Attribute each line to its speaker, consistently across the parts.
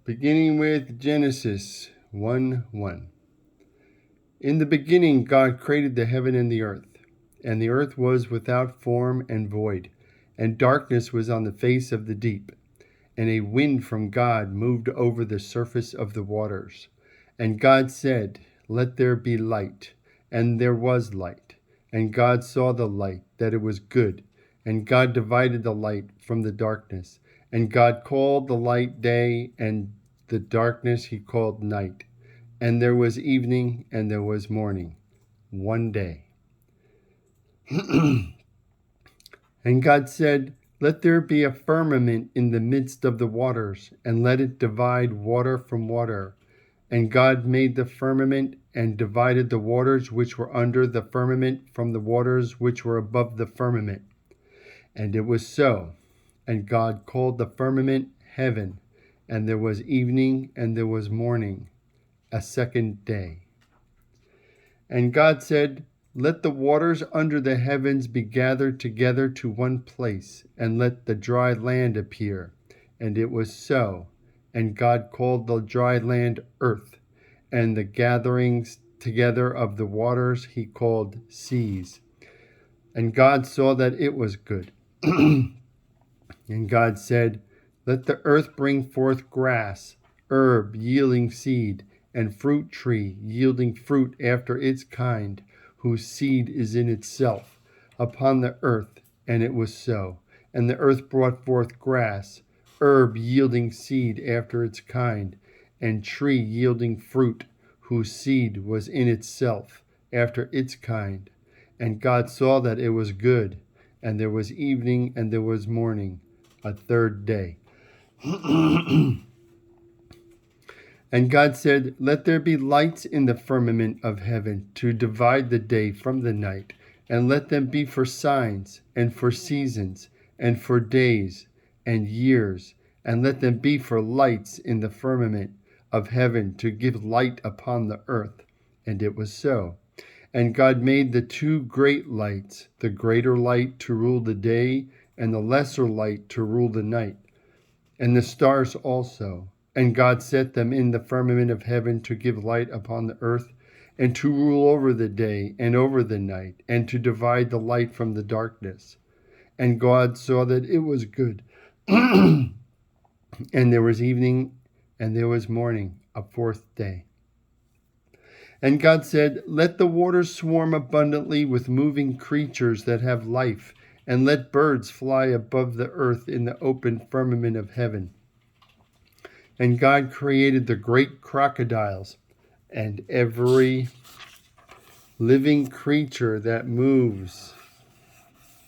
Speaker 1: Beginning with Genesis 1:1. In the beginning God created the heaven and the earth was without form and void, and darkness was on the face of the deep. And a wind from God moved over the surface of the waters. And God said, "Let there be light." And there was light. And God saw the light, that it was good. And God divided the light from the darkness. And God called the light day, and the darkness he called night. And there was evening, and there was morning, one day. And God said, "Let there be a firmament in the midst of the waters, and let it divide water from water." And God made the firmament, and divided the waters which were under the firmament from the waters which were above the firmament. And it was so. And God called the firmament heaven. And there was evening, and there was morning, a second day. And God said, "Let the waters under the heavens be gathered together to one place, and let the dry land appear." And it was so. And God called the dry land earth, and the gatherings together of the waters he called seas. And God saw that it was good. And God said, "Let the earth bring forth grass, herb yielding seed, and fruit tree yielding fruit after its kind, whose seed is in itself, upon the earth." And it was so. And the earth brought forth grass, herb yielding seed after its kind, and tree yielding fruit, whose seed was in itself, after its kind. And God saw that it was good. And there was evening, and there was morning, a third day. And God said, "Let there be lights in the firmament of heaven to divide the day from the night, and let them be for signs, and for seasons, and for days, and years, and let them be for lights in the firmament of heaven to give light upon the earth." And it was so. And God made the two great lights, the greater light to rule the day, and the lesser light to rule the night, and the stars also. And God set them in the firmament of heaven to give light upon the earth, and to rule over the day and over the night, and to divide the light from the darkness. And God saw that it was good. And there was evening, and there was morning, a fourth day. And God said, "Let the waters swarm abundantly with moving creatures that have life, and let birds fly above the earth in the open firmament of heaven." And God created the great crocodiles and every living creature that moves,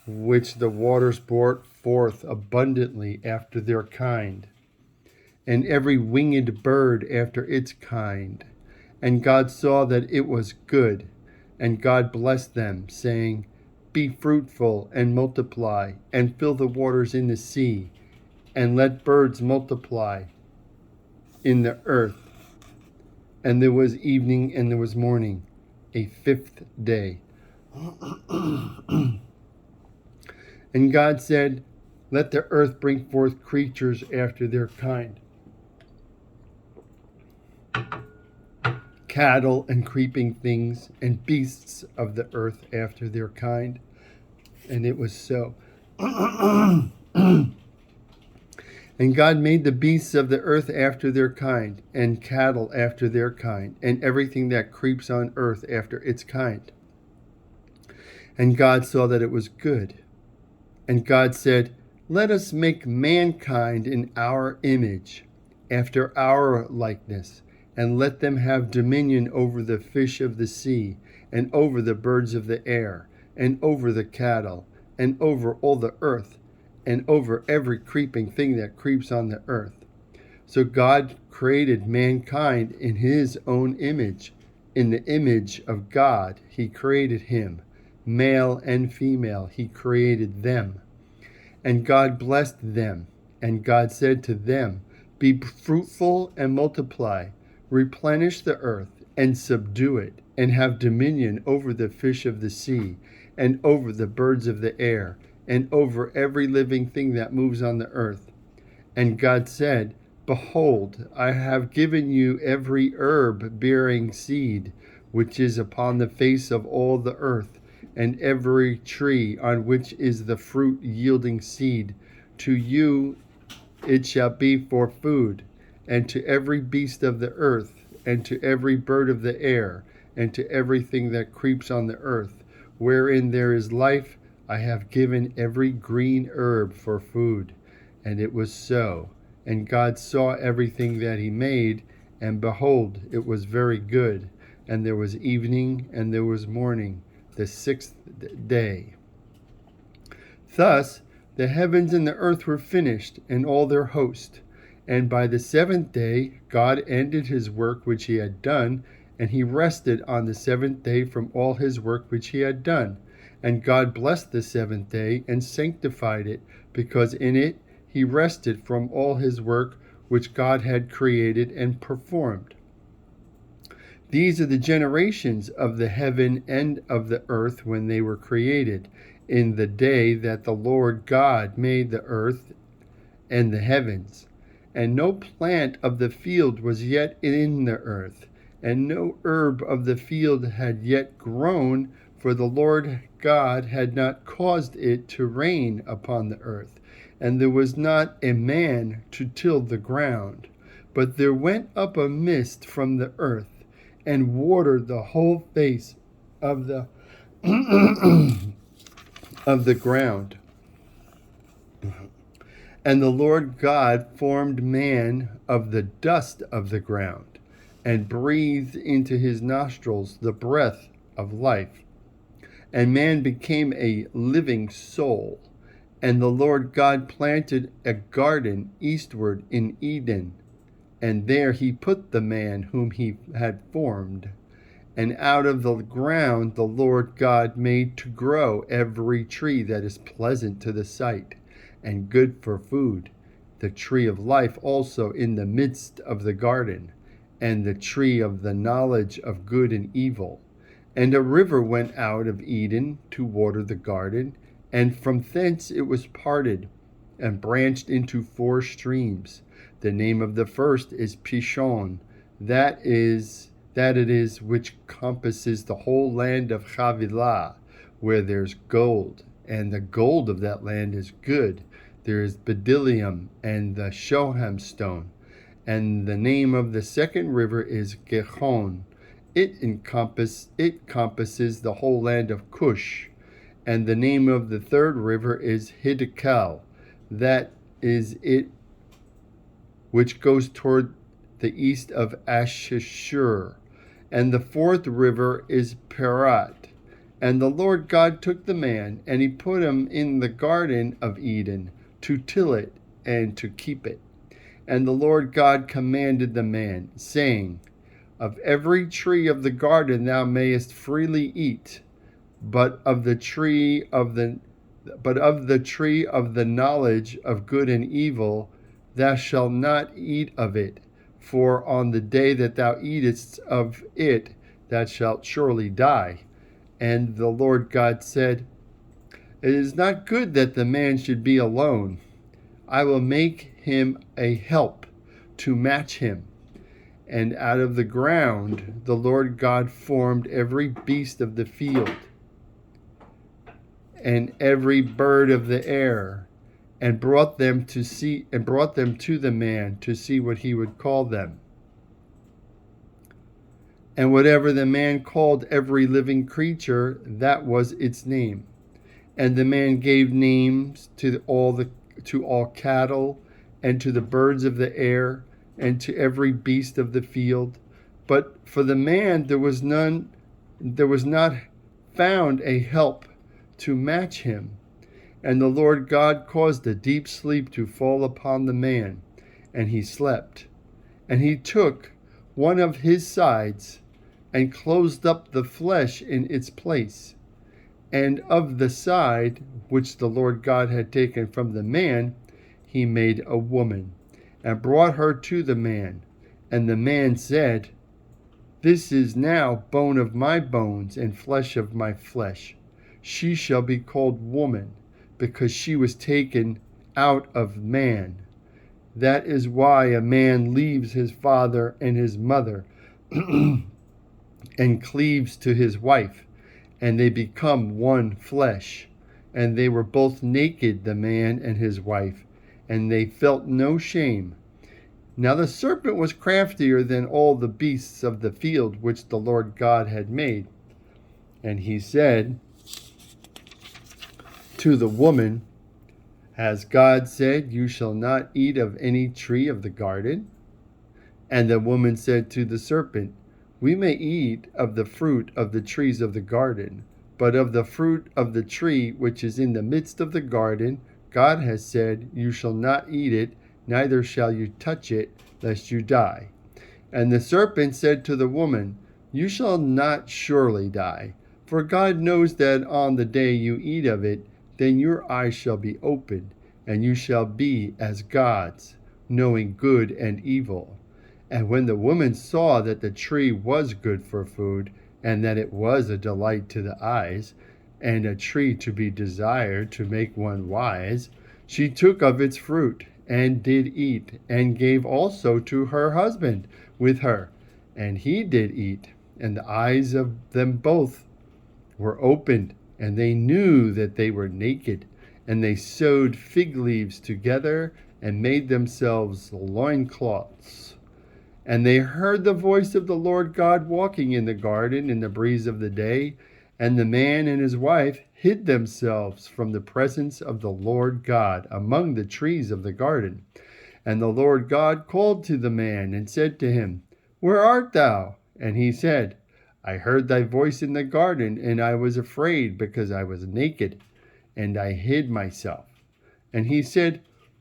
Speaker 1: which the waters brought forth abundantly after their kind, and every winged bird after its kind. And God saw that it was good. And God blessed them, saying, "Be fruitful and multiply, and fill the waters in the sea, and let birds multiply in the earth." And there was evening, and there was morning, a fifth day. And God said, "Let the earth bring forth creatures after their kind, cattle and creeping things, and beasts of the earth after their kind." And it was so. And God made the beasts of the earth after their kind, and cattle after their kind, and everything that creeps on earth after its kind. And God saw that it was good. And God said, "Let us make mankind in our image, after our likeness, and let them have dominion over the fish of the sea, and over the birds of the air, and over the cattle, and over all the earth, and over every creeping thing that creeps on the earth." So God created mankind in his own image. In the image of God he created him. Male and female he created them. And God blessed them. And God said to them, "Be fruitful and multiply, replenish the earth and subdue it, and have dominion over the fish of the sea, and over the birds of the air, and over every living thing that moves on the earth." And God said, Behold, I have given you every herb bearing seed, which is upon the face of all the earth, and every tree on which is the fruit yielding seed. To you it shall be for food, and to every beast of the earth, and to every bird of the air, and to everything that creeps on the earth, wherein there is life, I have given every green herb for food. And it was so. And God saw everything that he made, and behold, it was very good. And there was evening, and there was morning, the sixth day. Thus the heavens and the earth were finished, and all their host. And by the seventh day God ended his work which he had done, and he rested on the seventh day from all his work which he had done. And God blessed the seventh day and sanctified it, because in it he rested from all his work which God had created and performed. These are the generations of the heaven and of the earth when they were created, in the day that the Lord God made the earth and the heavens. And no plant of the field was yet in the earth, and no herb of the field had yet grown, for the Lord God had not caused it to rain upon the earth, and there was not a man to till the ground. But there went up a mist from the earth, and watered the whole face of the of the ground. And the Lord God formed man of the dust of the ground, and breathed into his nostrils the breath of life. And man became a living soul. And the Lord God planted a garden eastward in Eden, and there he put the man whom he had formed. And out of the ground the Lord God made to grow every tree that is pleasant to the sight, and good for food, the tree of life also in the midst of the garden, and the tree of the knowledge of good and evil. And a river went out of Eden to water the garden, and from thence it was parted, and branched into 4 streams. The name of the first is Pishon, that it is which compasses the whole land of Havilah, where there's gold, and the gold of that land is good. There is bdellium and the shoham stone. And the name of the second river is Gihon. It encompasses the whole land of Cush. And the name of the third river is Hiddekel. That is it which goes toward the east of Ashshur. And the fourth river is Perat. And the Lord God took the man, and he put him in the garden of Eden, to till it and to keep it. And the Lord God commanded the man, saying, Of every tree of the garden thou mayest freely eat, but of the tree of the knowledge of good and evil thou shalt not eat of it, for on the day that thou eatest of it thou shalt surely die. And the Lord God said, It is not good that the man should be alone. I will make him a help to match him. And out of the ground the Lord God formed every beast of the field, and every bird of the air, and brought them to the man to see what he would call them. And whatever the man called every living creature, that was its name. And the man gave names to all cattle, and to the birds of the air, and to every beast of the field. But for the man there was not found a help to match him. And the Lord God caused a deep sleep to fall upon the man, and he slept. And he took one of his sides, and closed up the flesh in its place. And of the side which the Lord God had taken from the man, he made a woman, and brought her to the man. And the man said, This is now bone of my bones and flesh of my flesh. She shall be called woman, because she was taken out of man. That is why a man leaves his father and his mother and cleaves to his wife, and they become one flesh. And they were both naked, the man and his wife, and they felt no shame. Now the serpent was craftier than all the beasts of the field which the Lord God had made. And he said to the woman, Has God said, You shall not eat of any tree of the garden? And the woman said to the serpent, We may eat of the fruit of the trees of the garden, but of the fruit of the tree which is in the midst of the garden, God has said, You shall not eat it, neither shall you touch it, lest you die. And the serpent said to the woman, You shall not surely die, for God knows that on the day you eat of it, then your eyes shall be opened, and you shall be as gods, knowing good and evil. And when the woman saw that the tree was good for food, and that it was a delight to the eyes, and a tree to be desired to make one wise, she took of its fruit, and did eat, and gave also to her husband with her, and he did eat. And the eyes of them both were opened, and they knew that they were naked. And they sewed fig leaves together, and made themselves loincloths. And they heard the voice of the Lord God walking in the garden in the breeze of the day. And the man and his wife hid themselves from the presence of the Lord God among the trees of the garden. And the Lord God called to the man and said to him, Where art thou? And he said, I heard thy voice in the garden, and I was afraid because I was naked, and I hid myself. And he said,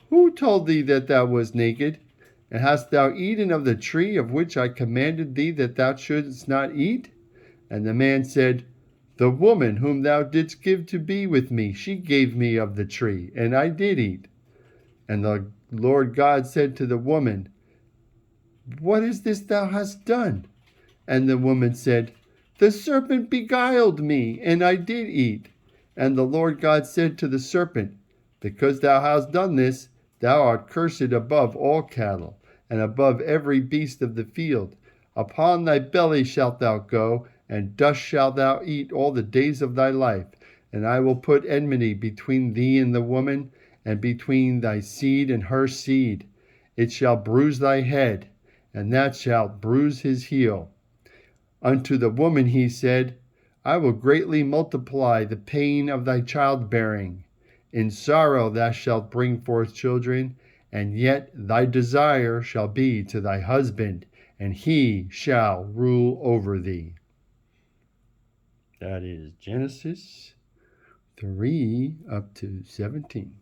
Speaker 1: Who told thee that thou wast naked? And hast thou eaten of the tree of which I commanded thee that thou shouldest not eat? And the man said, The woman whom thou didst give to be with me, she gave me of the tree, and I did eat. And the Lord God said to the woman, What is this thou hast done? And the woman said, The serpent beguiled me, and I did eat. And the Lord God said to the serpent, Because thou hast done this, thou art cursed above all cattle, and above every beast of the field. Upon thy belly shalt thou go, and dust shalt thou eat all the days of thy life. And I will put enmity between thee and the woman, and between thy seed and her seed. It shall bruise thy head, and thou shalt bruise his heel. Unto the woman he said, I will greatly multiply the pain of thy childbearing. In sorrow thou shalt bring forth children, and yet thy desire shall be to thy husband, and he shall rule over thee. That is Genesis 3 up to 17.